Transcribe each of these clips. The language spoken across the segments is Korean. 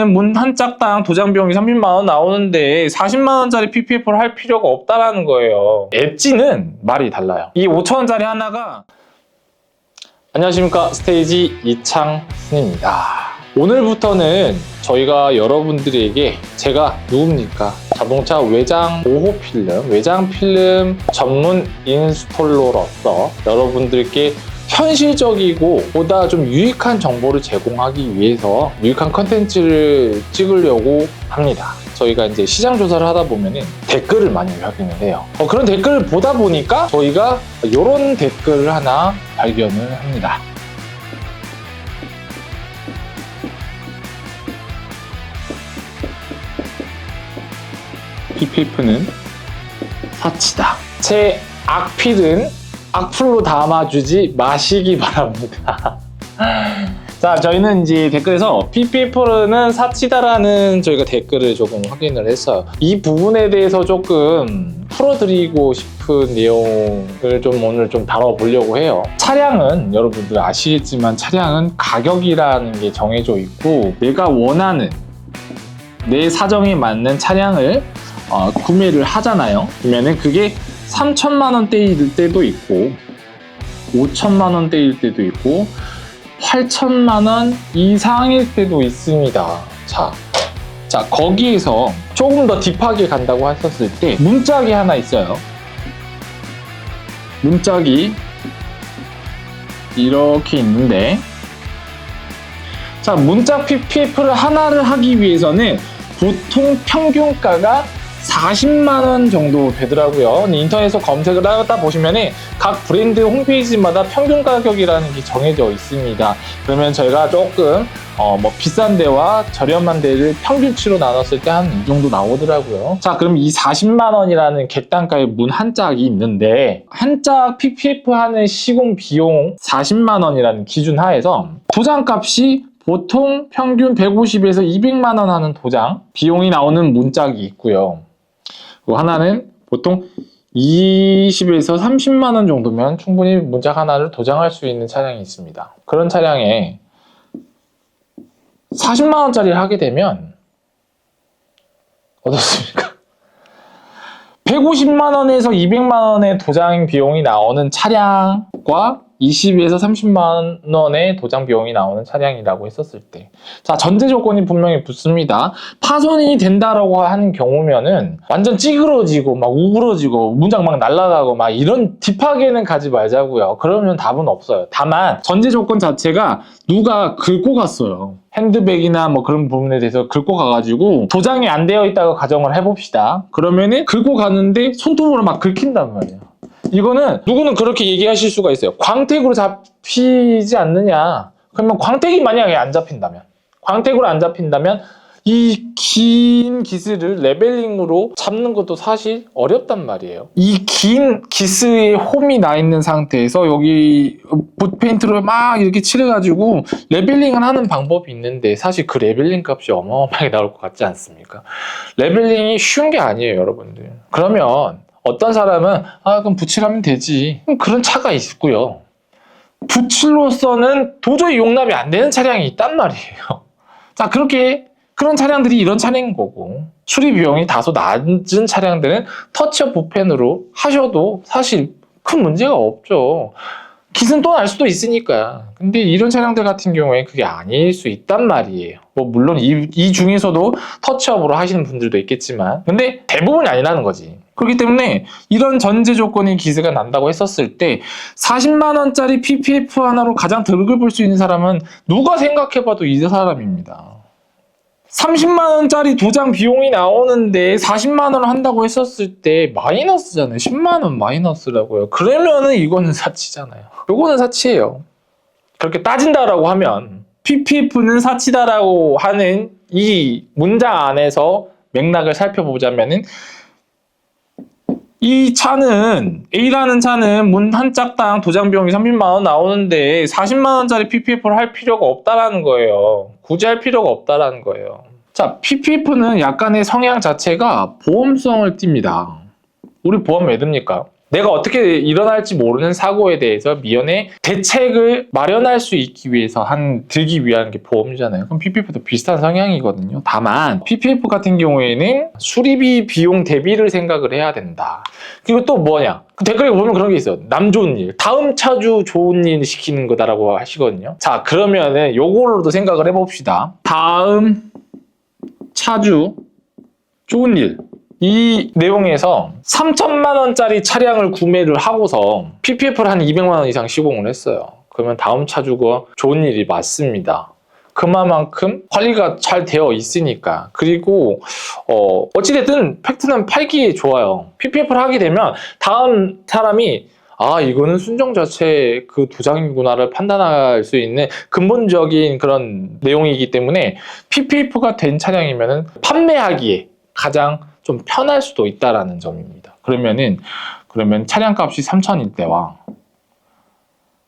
문 한 짝당 도장 비용이 30만 원 나오는데 40만 원짜리 PPF를 할 필요가 없다라는 거예요. 엣지는 말이 달라요. 이 5천 원짜리 하나가 안녕하십니까, 스테이지 이창훈입니다. 오늘부터는 저희가 여러분들에게 제가 누굽니까? 자동차 외장 보호 필름, 외장 필름 전문 인스톨러로서 여러분들께 현실적이고 보다 좀 유익한 정보를 제공하기 위해서 유익한 컨텐츠를 찍으려고 합니다. 저희가 이제 시장 조사를 하다 보면은 댓글을 많이 확인을 해요. 그런 댓글을 보다 보니까 저희가 이런 댓글을 하나 발견을 합니다. PPF는 사치다. 제 악필은 악플로 담아주지 마시기 바랍니다. 자, 저희는 이제 댓글에서 PPF는 사치다라는 저희가 댓글을 조금 확인을 했어요. 이 부분에 대해서 조금 풀어드리고 싶은 내용을 좀 오늘 좀 다뤄보려고 해요. 차량은 여러분들 아시겠지만 차량은 가격이라는 게 정해져 있고 내가 원하는 내 사정에 맞는 차량을 구매를 하잖아요. 그러면은 그게 3천만 원대일 때도 있고 5천만 원대일 때도 있고 8천만 원 이상일 때도 있습니다. 자, 거기에서 조금 더 딥하게 간다고 하셨을 때 문짝이 하나 있어요. 문짝이 이렇게 있는데, 자, 문짝 PPF를 하나를 하기 위해서는 보통 평균가가 40만 원 정도 되더라고요. 인터넷에서 검색을 하다 보시면은 각 브랜드 홈페이지마다 평균 가격이라는 게 정해져 있습니다. 그러면 저희가 조금 비싼 데와 저렴한 데를 평균치로 나눴을 때 한 이 정도 나오더라고요. 자, 그럼 이 40만 원이라는 객단가의 문 한 짝이 있는데 한 짝 PPF 하는 시공 비용 40만 원이라는 기준 하에서 도장값이 보통 평균 150에서 200만 원 하는 도장 비용이 나오는 문짝이 있고요. 하나는 보통 20에서 30만 원 정도면 충분히 문짝 하나를 도장할 수 있는 차량이 있습니다. 그런 차량에 40만 원짜리를 하게 되면 어떻습니까? 150만 원에서 200만 원의 도장 비용이 나오는 차량과 20에서 30만 원의 도장 비용이 나오는 차량이라고 했었을 때, 자, 전제 조건이 분명히 붙습니다. 파손이 된다라고 하는 경우면은 완전 찌그러지고 막 우그러지고 문장 막 날아가고 막 이런 딥하게는 가지 말자고요. 그러면 답은 없어요. 다만 전제 조건 자체가 누가 긁고 갔어요. 핸드백이나 뭐 그런 부분에 대해서 긁고 가가지고 도장이 안 되어 있다고 가정을 해봅시다. 그러면은 긁고 가는데 손톱으로 막 긁힌단 말이에요. 이거는 누구는 그렇게 얘기하실 수가 있어요. 광택으로 잡히지 않느냐. 그러면 광택이 만약에 안 잡힌다면, 광택으로 안 잡힌다면 이 긴 기스를 레벨링으로 잡는 것도 사실 어렵단 말이에요. 이 긴 기스에 홈이 나 있는 상태에서 여기 붓페인트로 막 이렇게 칠해가지고 레벨링을 하는 방법이 있는데 사실 그 레벨링 값이 어마어마하게 나올 것 같지 않습니까? 레벨링이 쉬운 게 아니에요, 여러분들. 그러면 어떤 사람은 그럼 붓칠하면 되지. 그런 차가 있고요. 붓칠로서는 도저히 용납이 안 되는 차량이 있단 말이에요. 자, 그런 차량들이 이런 차량인 거고, 수리 비용이 다소 낮은 차량들은 터치업 붓펜으로 하셔도 사실 큰 문제가 없죠. 깃은 또 날 수도 있으니까. 근데 이런 차량들 같은 경우에 그게 아닐 수 있단 말이에요. 물론 이 중에서도 터치업으로 하시는 분들도 있겠지만, 근데 대부분이 아니라는 거지. 그렇기 때문에 이런 전제 조건인 기스가 난다고 했었을 때 40만 원짜리 PPF 하나로 가장 득을 볼 수 있는 사람은 누가 생각해봐도 이 사람입니다. 30만 원짜리 도장 비용이 나오는데 40만 원을 한다고 했었을 때 마이너스잖아요. 10만 원 마이너스라고요. 그러면은 이거는 사치잖아요. 요거는 사치예요. 그렇게 따진다라고 하면 PPF는 사치다라고 하는 이 문장 안에서 맥락을 살펴보자면은 이 차는, A라는 차는 문 한 짝당 도장 비용이 30만 원 나오는데 40만 원짜리 PPF를 할 필요가 없다라는 거예요. 굳이 할 필요가 없다라는 거예요. 자, PPF는 약간의 성향 자체가 보험성을 띱니다. 우리 보험 왜 듭니까? 내가 어떻게 일어날지 모르는 사고에 대해서 미연에 대책을 마련할 수 있기 위해서 들기 위한 게 보험이잖아요. 그럼 PPF도 비슷한 성향이거든요. 다만 PPF 같은 경우에는 수리비 비용 대비를 생각을 해야 된다. 그리고 또 뭐냐? 그 댓글에 보면 그런 게 있어요. 남 좋은 일, 다음 차주 좋은 일 시키는 거다라고 하시거든요. 자, 그러면은 요걸로도 생각을 해봅시다. 다음 차주 좋은 일. 이 내용에서 3천만 원짜리 차량을 구매를 하고서 PPF를 한 200만 원 이상 시공을 했어요. 그러면 다음 차주가 좋은 일이 맞습니다. 그만큼 관리가 잘 되어 있으니까. 그리고 어찌됐든 팩트는 팔기에 좋아요. PPF를 하게 되면 다음 사람이 이거는 순정 자체 그 도장이구나를 판단할 수 있는 근본적인 그런 내용이기 때문에 PPF가 된 차량이면 판매하기에 가장 좀 편할 수도 있다라는 점입니다. 그러면 차량값이 3천일 때와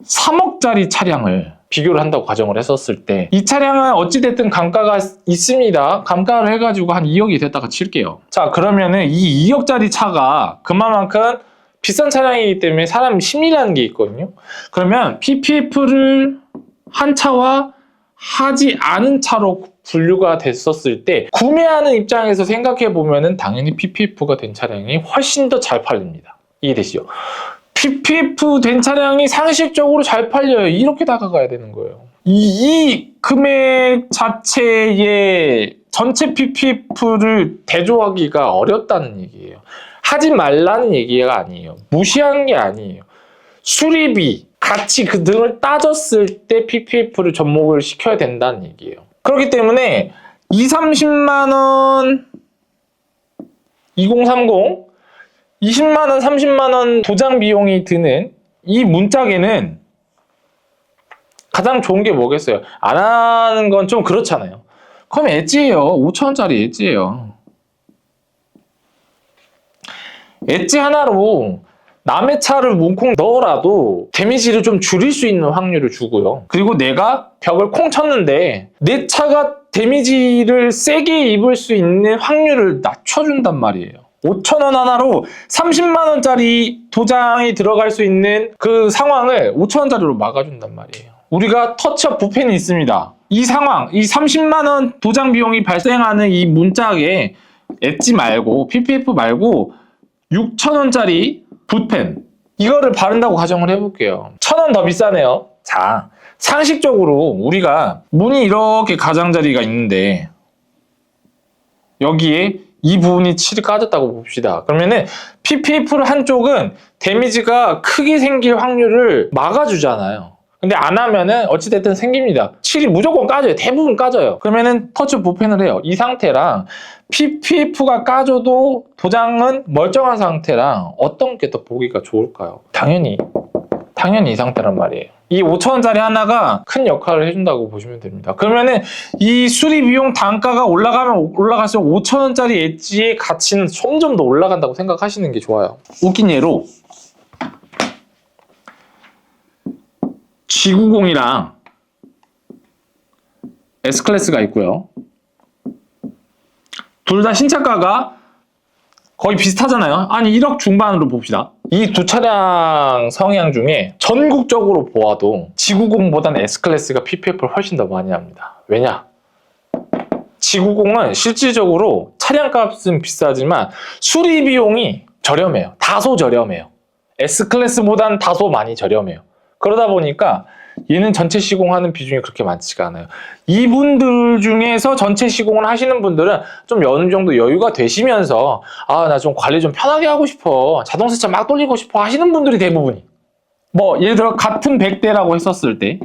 3억짜리 차량을 비교를 한다고 가정을 했었을 때 이 차량은 어찌됐든 감가가 있습니다. 감가를 해가지고 한 2억이 됐다가 칠게요. 자, 그러면은 이 2억짜리 차가 그만큼 비싼 차량이기 때문에 사람 심리라는 게 있거든요. 그러면 PPF를 한 차와 하지 않은 차로 분류가 됐었을 때 구매하는 입장에서 생각해 보면은 당연히 PPF가 된 차량이 훨씬 더 잘 팔립니다. 이해되시죠? PPF 된 차량이 상식적으로 잘 팔려요. 이렇게 다가가야 되는 거예요. 이 금액 자체의 전체 PPF를 대조하기가 어렵다는 얘기예요. 하지 말라는 얘기가 아니에요. 무시한 게 아니에요. 수리비, 가치 그 등을 따졌을 때 PPF를 접목을 시켜야 된다는 얘기예요. 그렇기 때문에 20-30만 원 2030 20만 원, 30만 원 도장 비용이 드는 이 문짝에는 가장 좋은 게 뭐겠어요? 안 하는 건 좀 그렇잖아요. 그럼 엣지예요. 5,000원짜리 엣지예요. 엣지 하나로 남의 차를 뭉콩 넣어라도 데미지를 좀 줄일 수 있는 확률을 주고요. 그리고 내가 벽을 콩 쳤는데 내 차가 데미지를 세게 입을 수 있는 확률을 낮춰준단 말이에요. 5,000원 하나로 30만 원짜리 도장이 들어갈 수 있는 그 상황을 5,000원짜리로 막아준단 말이에요. 우리가 터치업 붓펜이 있습니다. 이 상황, 이 30만 원 도장 비용이 발생하는 이 문짝에 엣지 말고 PPF 말고 6,000원짜리 붓펜 이거를 바른다고 가정을 해볼게요. 1,000원 더 비싸네요. 자, 상식적으로 우리가 문이 이렇게 가장자리가 있는데 여기에 이 부분이 칠이 까졌다고 봅시다. 그러면은 PPF를 한쪽은 데미지가 크게 생길 확률을 막아주잖아요. 근데 안 하면은 어찌됐든 생깁니다. 칠이 무조건 까져요. 대부분 까져요. 그러면은 터치 붓펜을 해요. 이 상태랑 PPF가 까져도 도장은 멀쩡한 상태랑 어떤 게 더 보기가 좋을까요? 당연히 이 상태란 말이에요. 이 5,000원짜리 하나가 큰 역할을 해준다고 보시면 됩니다. 그러면은 이 수리 비용 단가가 올라가면 올라갈수록 5,000원짜리 엣지의 가치는 점점 더 올라간다고 생각하시는 게 좋아요. 웃긴 예로 G90이랑 S클래스가 있고요. 둘 다 신차가가 거의 비슷하잖아요. 아니 1억 중반으로 봅시다. 이 두 차량 성향 중에 전국적으로 보아도 G90보다는 S클래스가 PPF를 훨씬 더 많이 합니다. 왜냐? G90은 실질적으로 차량값은 비싸지만 수리 비용이 저렴해요. 다소 저렴해요. S클래스보다는 다소 많이 저렴해요. 그러다 보니까 얘는 전체 시공하는 비중이 그렇게 많지가 않아요. 이분들 중에서 전체 시공을 하시는 분들은 좀 어느 정도 여유가 되시면서 나 좀 관리 좀 편하게 하고 싶어, 자동세차 막 돌리고 싶어 하시는 분들이 대부분이. 뭐 예를 들어 같은 100대라고 했었을 때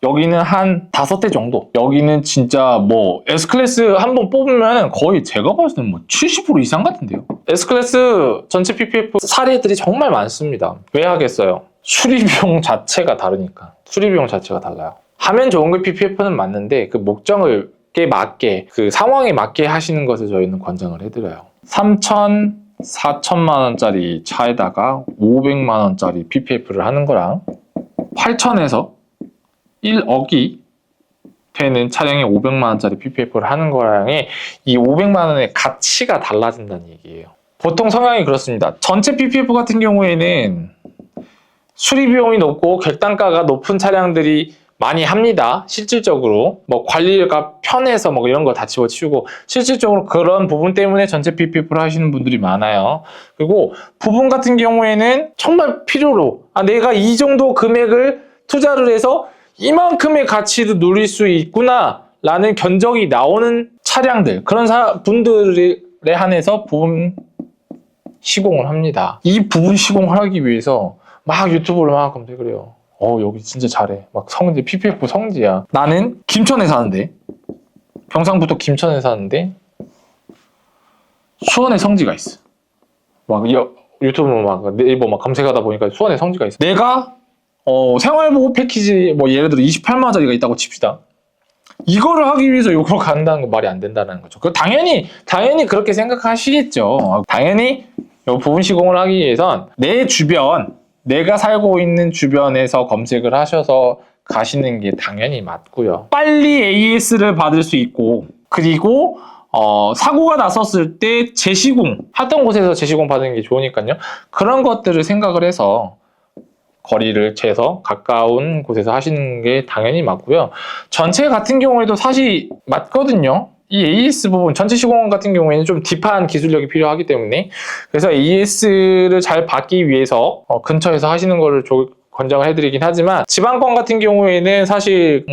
여기는 한 5대 정도, 여기는 진짜 뭐 S클래스 한번 뽑으면 거의 제가 봤을 때는 뭐 70% 이상 같은데요. S클래스 전체 PPF 사례들이 정말 많습니다. 왜 하겠어요? 수리비용 자체가 다르니까. 수리비용 자체가 달라요. 하면 좋은 게 PPF는 맞는데 그 목적에 맞게, 그 상황에 맞게 하시는 것을 저희는 권장을 해드려요. 3천, 4천만 원짜리 차에다가 500만 원짜리 PPF를 하는 거랑 8천에서 1억이 되는 차량에 500만 원짜리 PPF를 하는 거랑의 이 500만 원의 가치가 달라진다는 얘기예요. 보통 성향이 그렇습니다. 전체 PPF 같은 경우에는 수리 비용이 높고 객단가가 높은 차량들이 많이 합니다. 실질적으로 뭐 관리가 편해서 뭐 이런 거 다 집어치우고 실질적으로 그런 부분 때문에 전체 PPF를 하시는 분들이 많아요. 그리고 부분 같은 경우에는 정말 필요로 내가 이 정도 금액을 투자를 해서 이만큼의 가치도 누릴 수 있구나 라는 견적이 나오는 차량들, 그런 분들에 한해서 부분 시공을 합니다. 이 부분 시공을 하기 위해서 막 유튜브를 막 검색을 해요. 여기 진짜 잘해. 막 성지, PPF 성지야. 나는 김천에 사는데, 경상북도 김천에 사는데, 수원에 성지가 있어. 막 유튜브 막 네이버 막 검색하다 보니까 수원에 성지가 있어. 내가 생활보호 패키지 뭐 예를 들어 28만 원짜리가 있다고 칩시다. 이거를 하기 위해서 이걸 간다는 건 말이 안 된다는 거죠. 당연히 그렇게 생각하시겠죠. 당연히 이 부분 시공을 하기 위해선 내 주변, 내가 살고 있는 주변에서 검색을 하셔서 가시는 게 당연히 맞고요. 빨리 AS를 받을 수 있고, 그리고 사고가 났었을 때 재시공, 하던 곳에서 재시공 받는 게 좋으니까요. 그런 것들을 생각을 해서 거리를 재서 가까운 곳에서 하시는 게 당연히 맞고요. 전체 같은 경우에도 사실 맞거든요. 이 AS 부분, 전체 시공 같은 경우에는 좀 딥한 기술력이 필요하기 때문에, 그래서 AS를 잘 받기 위해서 근처에서 하시는 거를 권장을 해드리긴 하지만, 지방권 같은 경우에는 사실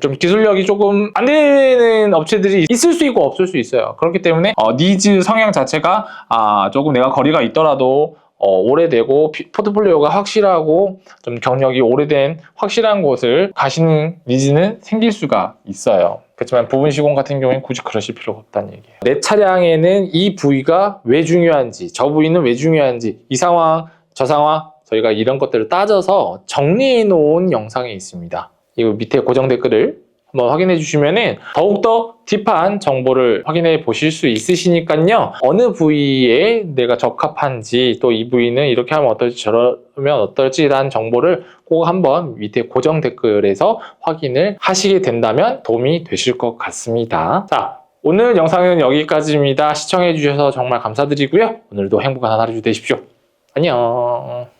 좀 기술력이 조금 안 되는 업체들이 있을 수 있고 없을 수 있어요. 그렇기 때문에 니즈 성향 자체가 조금 내가 거리가 있더라도 오래되고 포트폴리오가 확실하고 좀 경력이 오래된 확실한 곳을 가시는 니즈는 생길 수가 있어요. 그렇지만 부분 시공 같은 경우에는 굳이 그러실 필요가 없다는 얘기예요. 내 차량에는 이 부위가 왜 중요한지, 저 부위는 왜 중요한지, 이 상황, 저 상황, 저희가 이런 것들을 따져서 정리해 놓은 영상이 있습니다. 이거 밑에 고정 댓글을 한번 확인해 주시면은 더욱더 딥한 정보를 확인해 보실 수 있으시니까요. 어느 부위에 내가 적합한지, 또 이 부위는 이렇게 하면 어떨지 저러면 어떨지 라는 정보를 꼭 한번 밑에 고정 댓글에서 확인을 하시게 된다면 도움이 되실 것 같습니다. 자, 오늘 영상은 여기까지입니다. 시청해 주셔서 정말 감사드리고요. 오늘도 행복한 하루 되십시오. 안녕.